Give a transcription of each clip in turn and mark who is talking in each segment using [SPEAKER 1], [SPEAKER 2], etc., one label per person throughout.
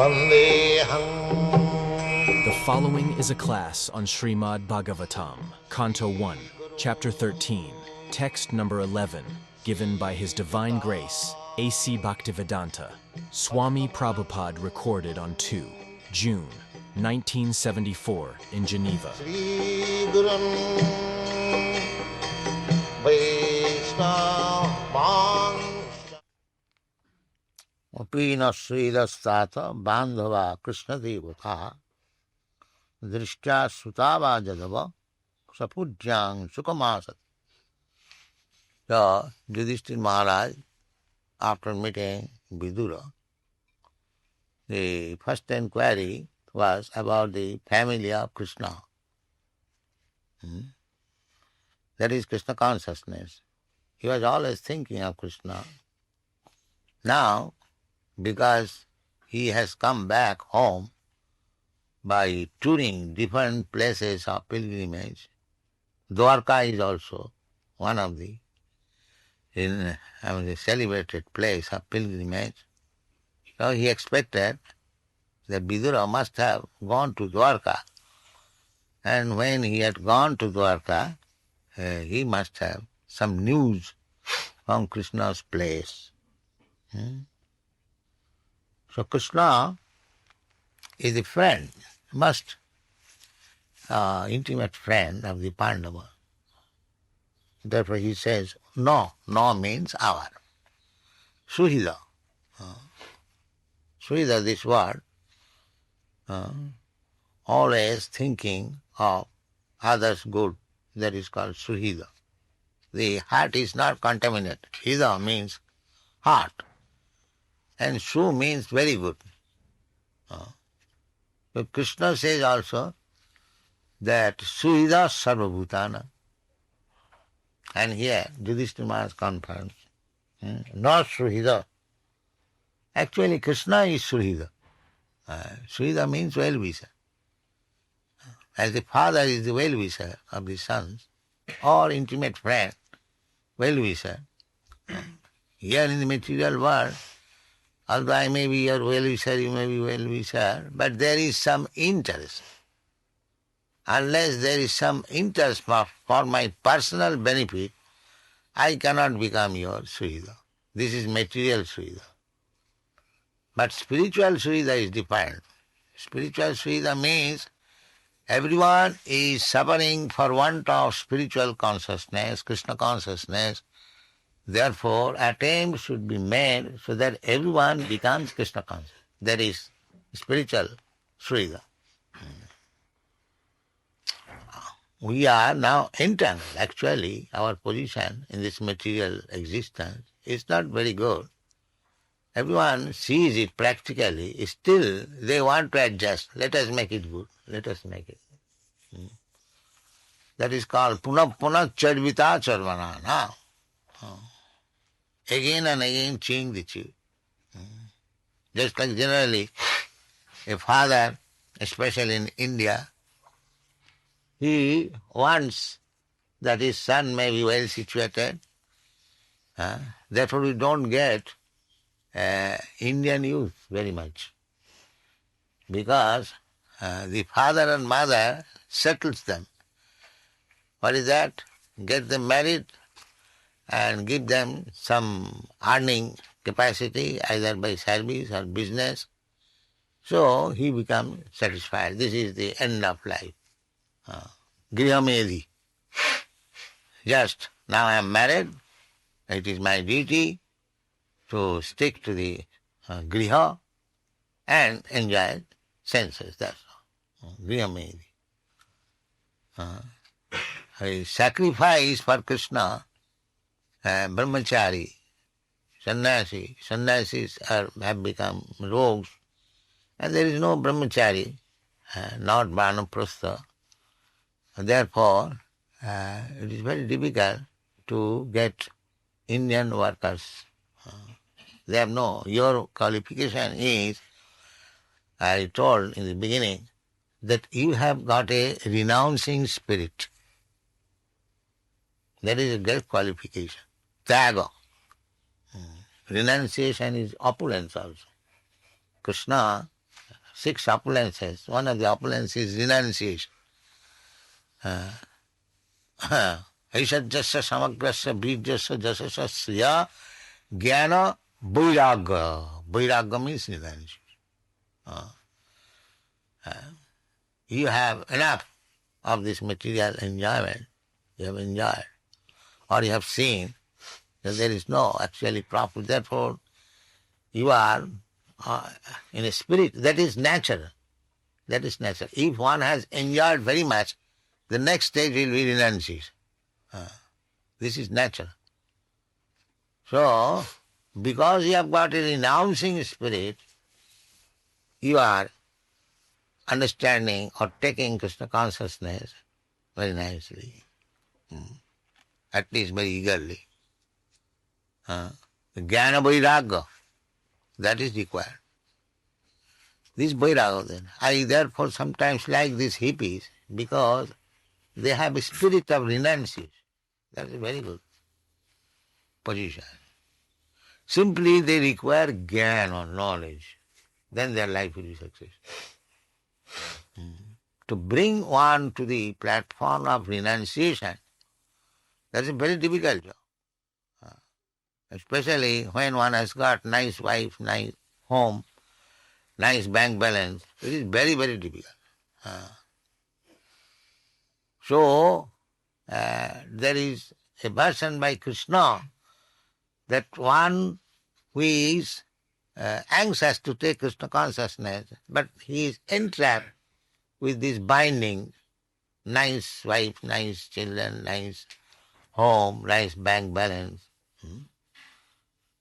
[SPEAKER 1] The following is a class on Srimad Bhagavatam, Canto 1, Chapter 13, Text number 11, given by His Divine Grace, A.C. Bhaktivedanta, Swami Prabhupada, recorded on 2 June 1974 in Geneva.
[SPEAKER 2] Apina Sridastata Bandhava Krishna Devotee Drishtya Sutava Jadava Sapujjang Sukamasat. So, Yudhishthira Maharaj, after meeting Vidura, the first inquiry was about the family of Krishna. That is Krishna consciousness. He was always thinking of Krishna. Now, because he has come back home by touring different places of pilgrimage, Dwarka is also one of the celebrated place of pilgrimage. So he expected that Vidura must have gone to Dwarka. And when he had gone to Dwarka, he must have some news from Krishna's place. So Krishna is a friend, intimate friend of the Pandava. Therefore he says, no means our. Suhida. Suhida, this word, always thinking of others' good, that is called Suhida. The heart is not contaminated. Hida means heart. And Su means very good. But Krishna says also that Suhida Sarvabhutana. And here Yudhishthira Maharaj confirms, not Suhida. Actually Krishna is Suhida. Suhida means well-wisher. As the father is the well-wisher of the sons, or intimate friend, well-wisher. Here in the material world, although I may be your well-wisher, you may be well-wisher, but there is some interest. Unless there is some interest for my personal benefit, I cannot become your Suhida. This is material Suhida. But spiritual Suhida is different. Spiritual Suhida means everyone is suffering for want of spiritual consciousness, Krishna consciousness. Therefore, attempts should be made so that everyone becomes Krishna conscious. That is spiritual Srila. We are now entangled. Actually, our position in this material existence is not very good. Everyone sees it practically. Still, they want to adjust. Let us make it good. Let us make it. That is called punah charvita charvana. Now, again and again chewing the chew. Just like generally, a father, especially in India, he wants that his son may be well situated. Therefore we don't get Indian youth very much. Because the father and mother settles them. What is that? Get them married and give them some earning capacity, either by service or business. So he becomes satisfied. This is the end of life. Grihamedi. Just now I am married, it is my duty to stick to the griha and enjoy senses. That's all. Grihamedi. A sacrifice for Krishna, brahmachari, sannyasi. Sannyasis have become rogues, and there is no brahmachari, not vanaprastha. Therefore, it is very difficult to get Indian workers. They have your qualification is, I told in the beginning, that you have got a renouncing spirit. That is a great qualification. Tyaga. Renunciation is opulence also. Krishna 6 opulences. One of the opulences is renunciation. Aishajyasya samagrasya bijyasya jasasya sriya jnana vairagya. Vairagya means renunciation. You have enough of this material enjoyment. You have enjoyed. Or you have seen that there is no actually profit. Therefore, you are in a spirit. That is natural. That is natural. If one has enjoyed very much, the next stage will be renunciation. This is natural. So, because you have got a renouncing spirit, you are understanding or taking Krishna consciousness very nicely, at least very eagerly. Jnana vairagya, that is required. This vairagya then. I therefore sometimes like these hippies because they have a spirit of renunciation. That is a very good position. Simply they require jnana or knowledge. Then their life will be successful. To bring one to the platform of renunciation, that's a very difficult job. Especially when one has got nice wife, nice home, nice bank balance. It is very, very difficult. So, there is a version by Krishna that one who is anxious to take Krishna consciousness, but he is entrapped with this binding, nice wife, nice children, nice home, nice bank balance.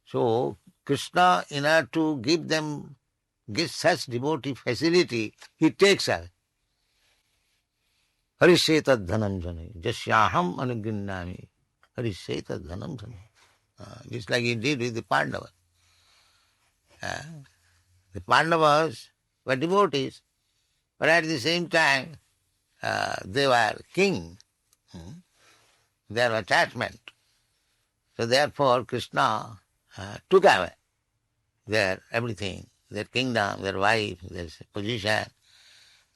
[SPEAKER 2] So, Krishna, in order to give such devotee facility, he takes her. Harishetad dhanam jane, jasyaham anuginnami, harishetad dhanam jane. Just like he did with the Pandavas. The Pandavas were devotees, but at the same time, they were king. Their attachment. So therefore, Krishna took away their everything, their kingdom, their wife, their position,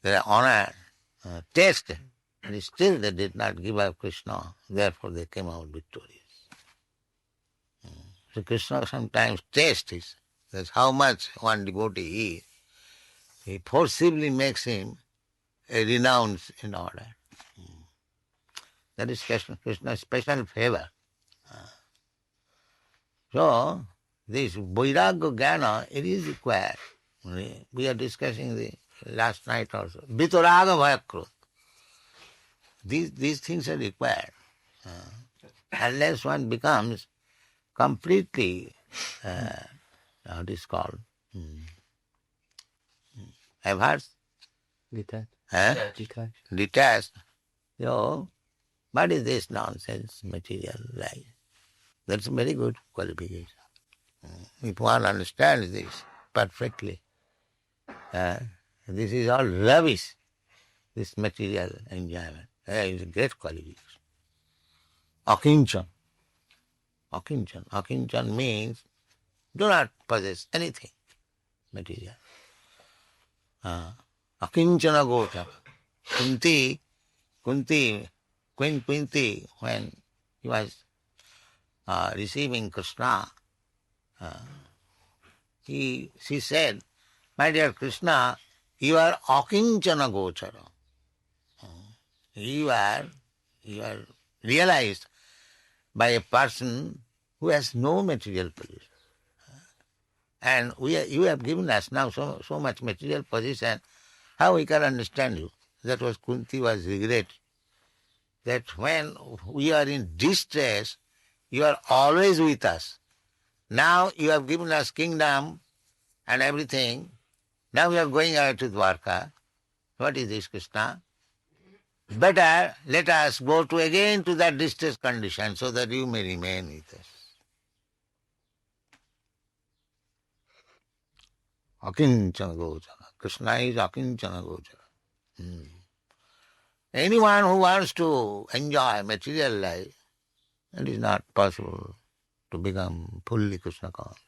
[SPEAKER 2] their honor, taste. And still they did not give up Krishna. Therefore they came out victorious. So Krishna sometimes tastes. That's how much one devotee is. He forcibly makes him a renounce in order. That is Krishna's special favor. So, this vairagya jnana, it is required. We are discussing the last night also. Vitaraga bhayakrut. These things are required. Unless one becomes completely, how it is called? I've heard? Detached. So, what is this nonsense, material life? That's a very good qualification. If one understands this perfectly, this is all rubbish, this material enjoyment. It is a great qualification. Akinchan. Akinchan. Akinchan means do not possess anything material. Akinchana gota. Queen Kunti, when he was receiving Krishna, she said, "My dear Krishna, you are akinchana gochara. You are realized by a person who has no material position. And you have given us now so much material position, how we can understand you?" That was Kunti was regret. That when we are in distress, you are always with us. Now you have given us kingdom and everything. Now we are going out to Dwarka. What is this, Krishna? Better let us go again to that distress condition so that you may remain with us. Akinchana gochara. Krishna is akinchana gochara. Anyone who wants to enjoy material life, it is not possible to become fully Krishna conscious.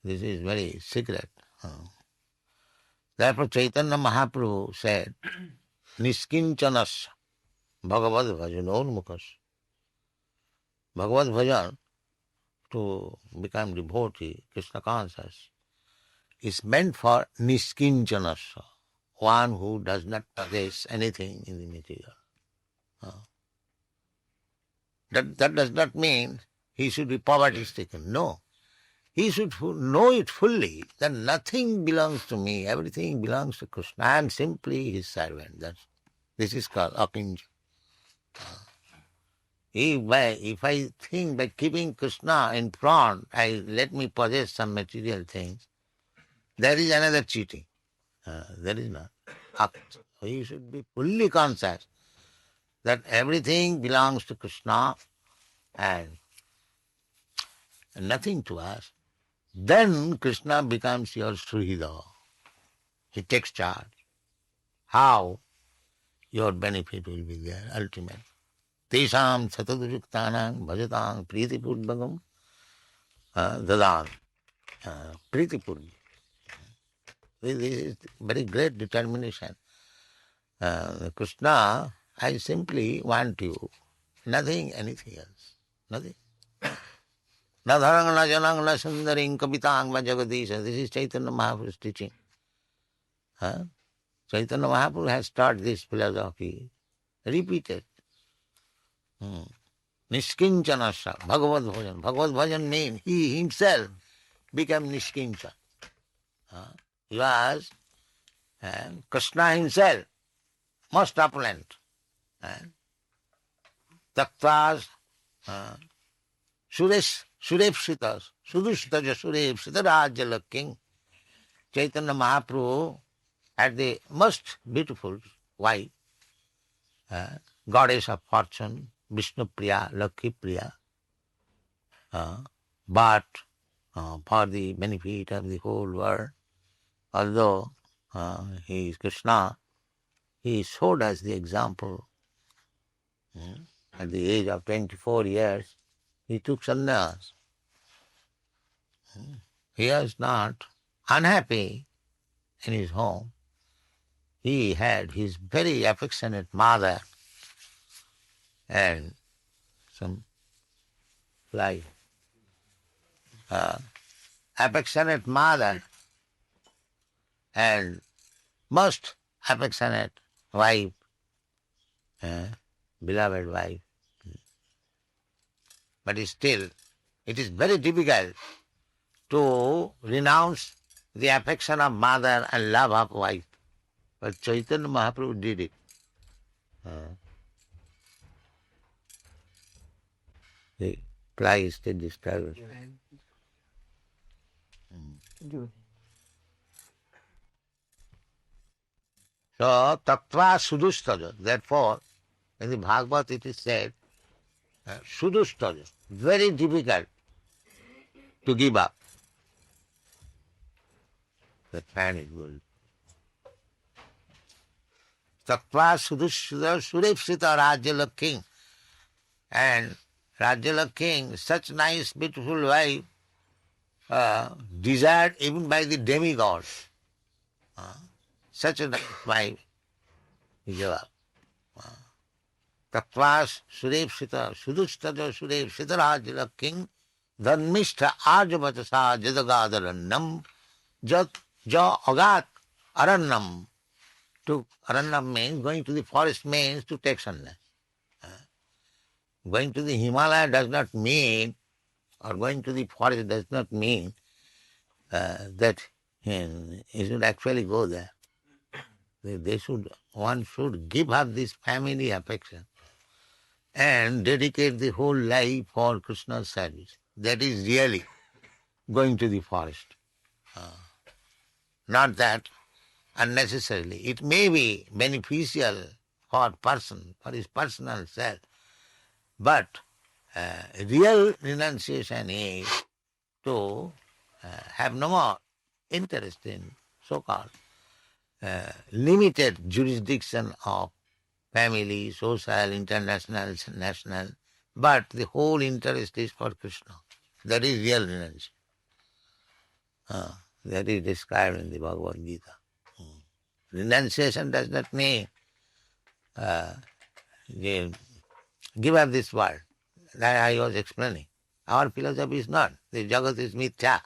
[SPEAKER 2] This is very secret. Therefore Chaitanya Mahaprabhu said, Niskinchanasya Bhagavad Bhajanonmukhas. Bhagavad Bhajan, to become devotee, Krishna conscious, is meant for Niskinchanasya, one who does not possess anything in the material. That does not mean he should be poverty-stricken. No. He should know it fully, that nothing belongs to me, everything belongs to Krishna. I am simply his servant. This is called akinja. If I think by keeping Krishna in front, let me possess some material things, there is another cheating. There is not. You should be fully conscious that everything belongs to Krishna and nothing to us. Then Krishna becomes your Srihida. He takes charge. How? Your benefit will be there, ultimate. Tesham satadujuktanam bhajatam pritipurvagam dadan. Pritipurvagam. This is very great determination. Krishna, I simply want you. Nothing, anything else. Nothing. Na dharang na janang na sundaring kapitang va jagadisha. This is Chaitanya Mahaprabhu's teaching. Chaitanya Mahaprabhu has taught this philosophy, repeated. Niskinchanasya, Bhagavad Bhajan. Bhagavad Bhajan means he himself became Niskincha. He was Krishna himself, most opulent. Taktas, Surepshitas, Sudushtaja Surepshita Rajala King. Chaitanya Mahaprabhu had the most beautiful wife, goddess of fortune, Vishnu Priya, Lakshmi Priya. But for the benefit of the whole world, although he is Krishna, he showed us the example. At the age of 24 years, he took sannyas. He was not unhappy in his home. He had his very affectionate mother and some fly. Affectionate mother and most affectionate wife, beloved wife. But still, it is very difficult to renounce the affection of mother and love of wife. But Chaitanya Mahaprabhu did it. The fly is still disturbed. So, tattva sudustaja. Therefore, in the Bhagavad it is said, sudustaja, very difficult to give up. That fan is good. Tattva sudustaja surepsita Rajala king. And Rajala king, such nice, beautiful wife, desired even by the demigods. Such a nice wife, he gave up. Tattvas surepsita sudustaja surepsita Rajala king dhanmishta arjavatasa jadagadharannam jat ja agat arannam. To arannam means going to the forest means to take sannyas. Going to the Himalaya does not mean, or going to the forest does not mean that you should actually go there. One should give up this family affection and dedicate the whole life for Krishna's service. That is really going to the forest. Not that unnecessarily. It may be beneficial for his personal self, but real renunciation is to have no more interest in so-called limited jurisdiction of family, social, international, national, but the whole interest is for Krishna. That is real renunciation. That is described in the Bhagavad Gita. Renunciation does not mean give up this world. That I was explaining. Our philosophy is not. The Jagat is mithya.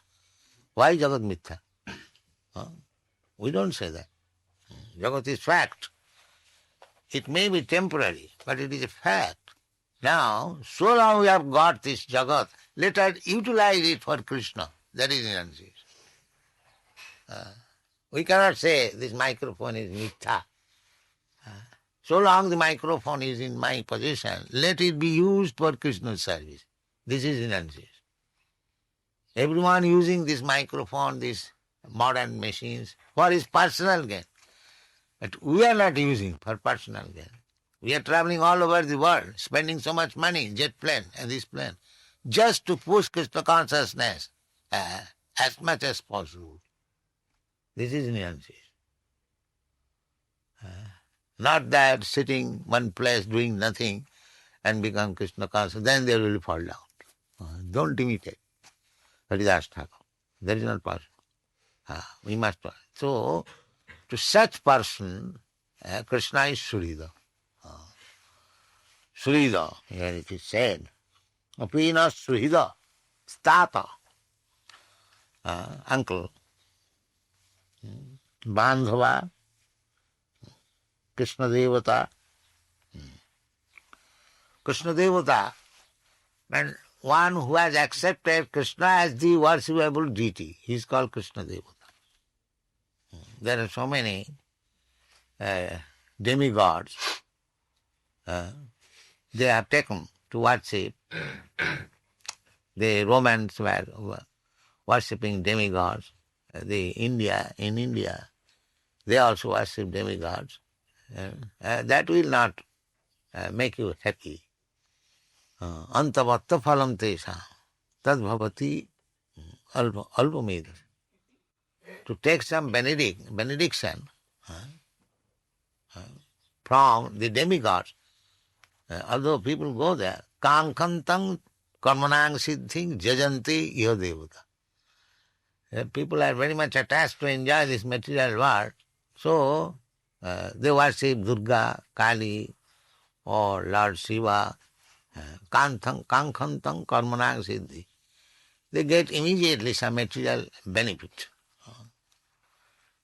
[SPEAKER 2] Why Jagat mithya? We don't say that. Jagat is fact. It may be temporary, but it is a fact. Now, so long we have got this Jagat, let us utilize it for Krishna. That is renunciation. We cannot say this microphone is mithya. So long the microphone is in my possession, let it be used for Krishna's service. This is renunciation. Everyone using this microphone, these modern machines, for his personal gain. But we are not using for personal gain. We are traveling all over the world, spending so much money, jet plane and this plane, just to push Krishna consciousness as much as possible. This is renunciation. Not that sitting one place doing nothing and become Krishna conscious, then they will fall down. Don't imitate. That is Ashtaka. That is not possible. We must. So, to such person, Krishna is Surida. Surida, here it is said. Apina Surida, Stata, uncle, Bandhava, Krishna Devata. Krishna Devata, and one who has accepted Krishna as the worshipable deity, he is called Krishna Devata. There are so many demigods they have taken to worship. The Romans were worshipping demigods. In India, they also worship demigods. That will not make you happy. Antavatta phalam tesha tad bhavati alpameda. To take some benediction from the demigods, although people go there, kankantang karmanang siddhing jajanti iha devata. People are very much attached to enjoy this material world, so they worship Durga, Kali, or Lord Shiva, kankantang karmanang siddhi. They get immediately some material benefit.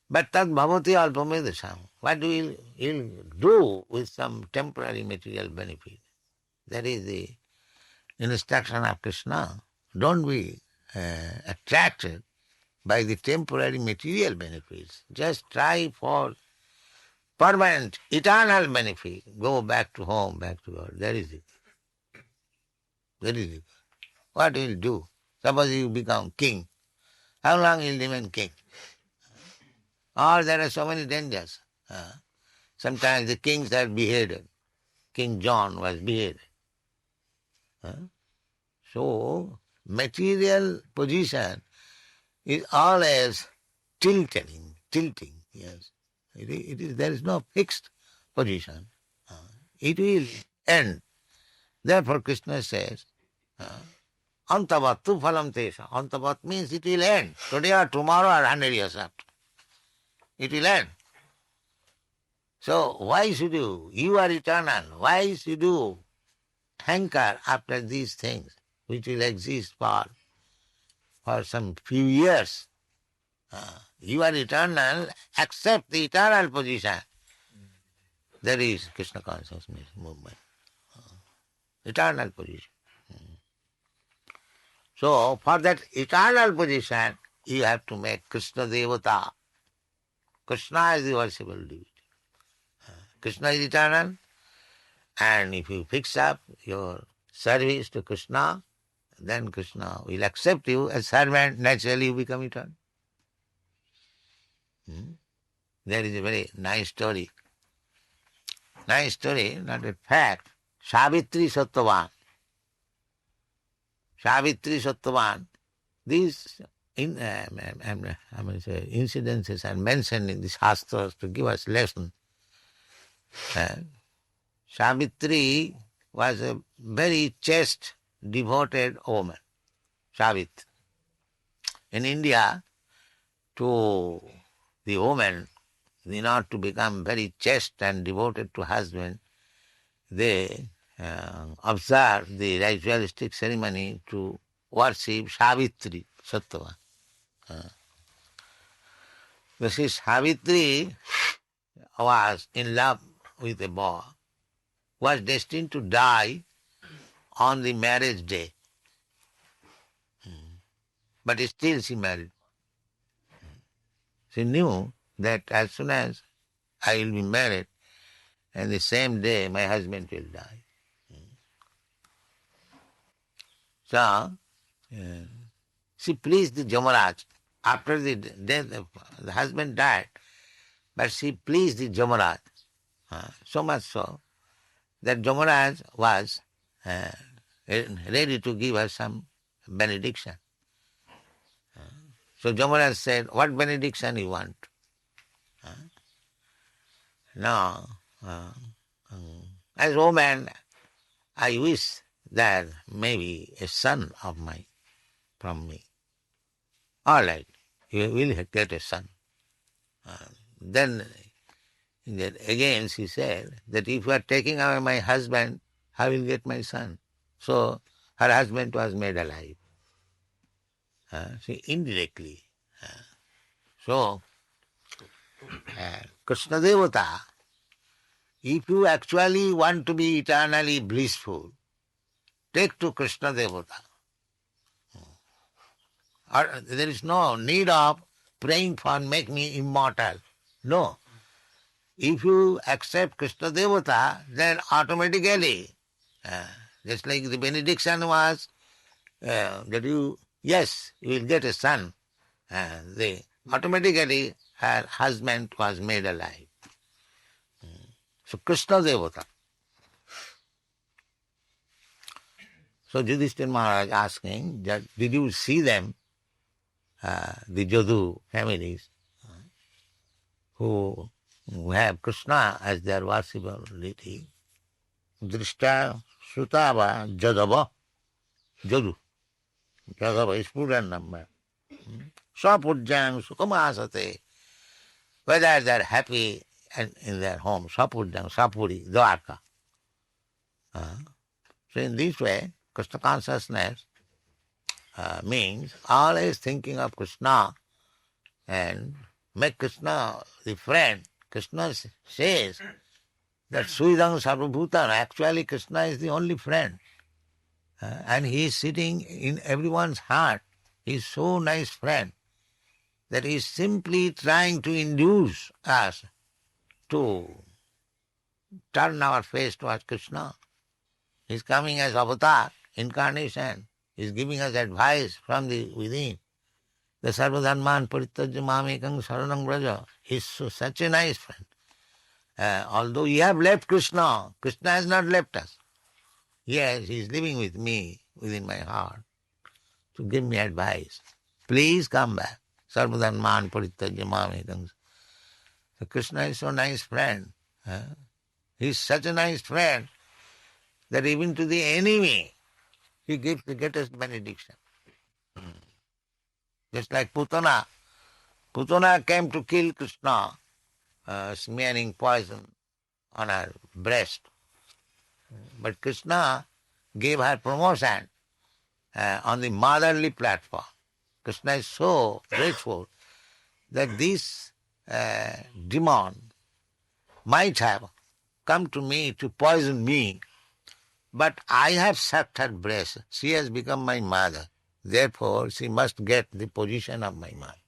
[SPEAKER 2] But tad bhavati alpamedasam. What will you do with some temporary material benefit? That is the instruction of Krishna. Don't be attracted by the temporary material benefits. Just try for permanent, eternal benefit. Go back to home, back to God. That is it. That is it. What will you do? Suppose you become king. How long will you remain king? Or there are so many dangers. Sometimes the kings are beheaded. King John was beheaded. So, material position is always tilting, yes. There is no fixed position. It will end. Therefore Krishna says, Antavattu phalam tesha. Antavat means it will end. Today or tomorrow or 100 years after. It will end. So why should you? You are eternal. Why should you hanker after these things which will exist for some few years? You are eternal. Accept the eternal position. That is Krishna consciousness movement. Eternal position. So for that eternal position, you have to make Krishna Devata. Krishna is the worshipable deity. Krishna is eternal, and if you fix up your service to Krishna, then Krishna will accept you as servant. Naturally you become eternal. There is a very nice story. Nice story, not a fact. Savitri Sattvavan. Savitri Sattvavan. These incidences are mentioned in the Shastras to give us lesson. Savitri was a very chaste, devoted woman. Savitri. In India, to the woman, in order to become very chaste and devoted to husband, they observe the ritualistic ceremony to worship Savitri, Sattva. This Savitri was in love with a boy, was destined to die on the marriage day. But still she married. She knew that as soon as I will be married, and the same day my husband will die. So, she pleased the Jamaraj. After the death, the husband died, but she pleased the Jamaraj. So much so that Jamaraj was ready to give her some benediction. So Jamaraj said, what benediction you want? Now, as woman, I wish that maybe a son of mine from me. All right, you will get a son. Then again she said that if you are taking away my husband, I will get my son. So her husband was made alive. See, indirectly. So, Krishna Devata, if you actually want to be eternally blissful, take to Krishna Devata. Or there is no need of praying for make me immortal. No. If you accept Krishna Devata, then automatically, just like the benediction was, that you will get a son. Automatically her husband was made alive. So Krishna Devata. So Yudhishthira Maharaj asking that did you see them, the Jadu families, who have Krishna as their worshipable deity? Drishta Sutava Jadava. Jadu. Jadava is plural number. Sapujjang Sukamasate. Whether they are happy in their home, Sapujjang, Sapuri, Dwarka. So in this way, Krishna consciousness means always thinking of Krishna and make Krishna the friend. Krishna says that Suidang Sarvabhutana, actually Krishna is the only friend. And he is sitting in everyone's heart. He is so nice friend that he is simply trying to induce us to turn our face towards Krishna. He is coming as avatar, incarnation. He is giving us advice from the within. The Sarvadharman Parityajya Mamekang Saranam Braja. He is such a nice friend. Although we have left Krishna, Krishna has not left us. Yes, he is living with me within my heart to give me advice. Please come back. Sarvadharman Parityajya Mamekang. So Krishna is so nice friend. He is such a nice friend that even to the enemy, he gives the greatest benediction. Just like Putana. Putana came to kill Krishna, smearing poison on her breast. But Krishna gave her promotion on the motherly platform. Krishna is so grateful that this demon might have come to me to poison me, but I have sucked her breast. She has become my mother. Therefore, she must get the position of my mother.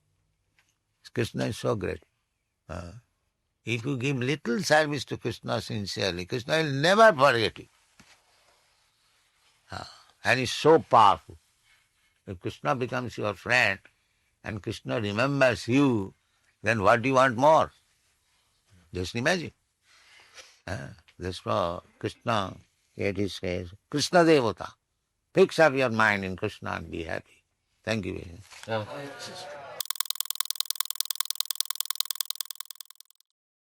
[SPEAKER 2] Krishna is so great. If you give little service to Krishna sincerely, Krishna will never forget you. And is so powerful. If Krishna becomes your friend and Krishna remembers you, then what do you want more? Just imagine. That's why Krishna, yet he says, Krishna Devata. Fix up your mind in Krishna and be happy. Thank you very much.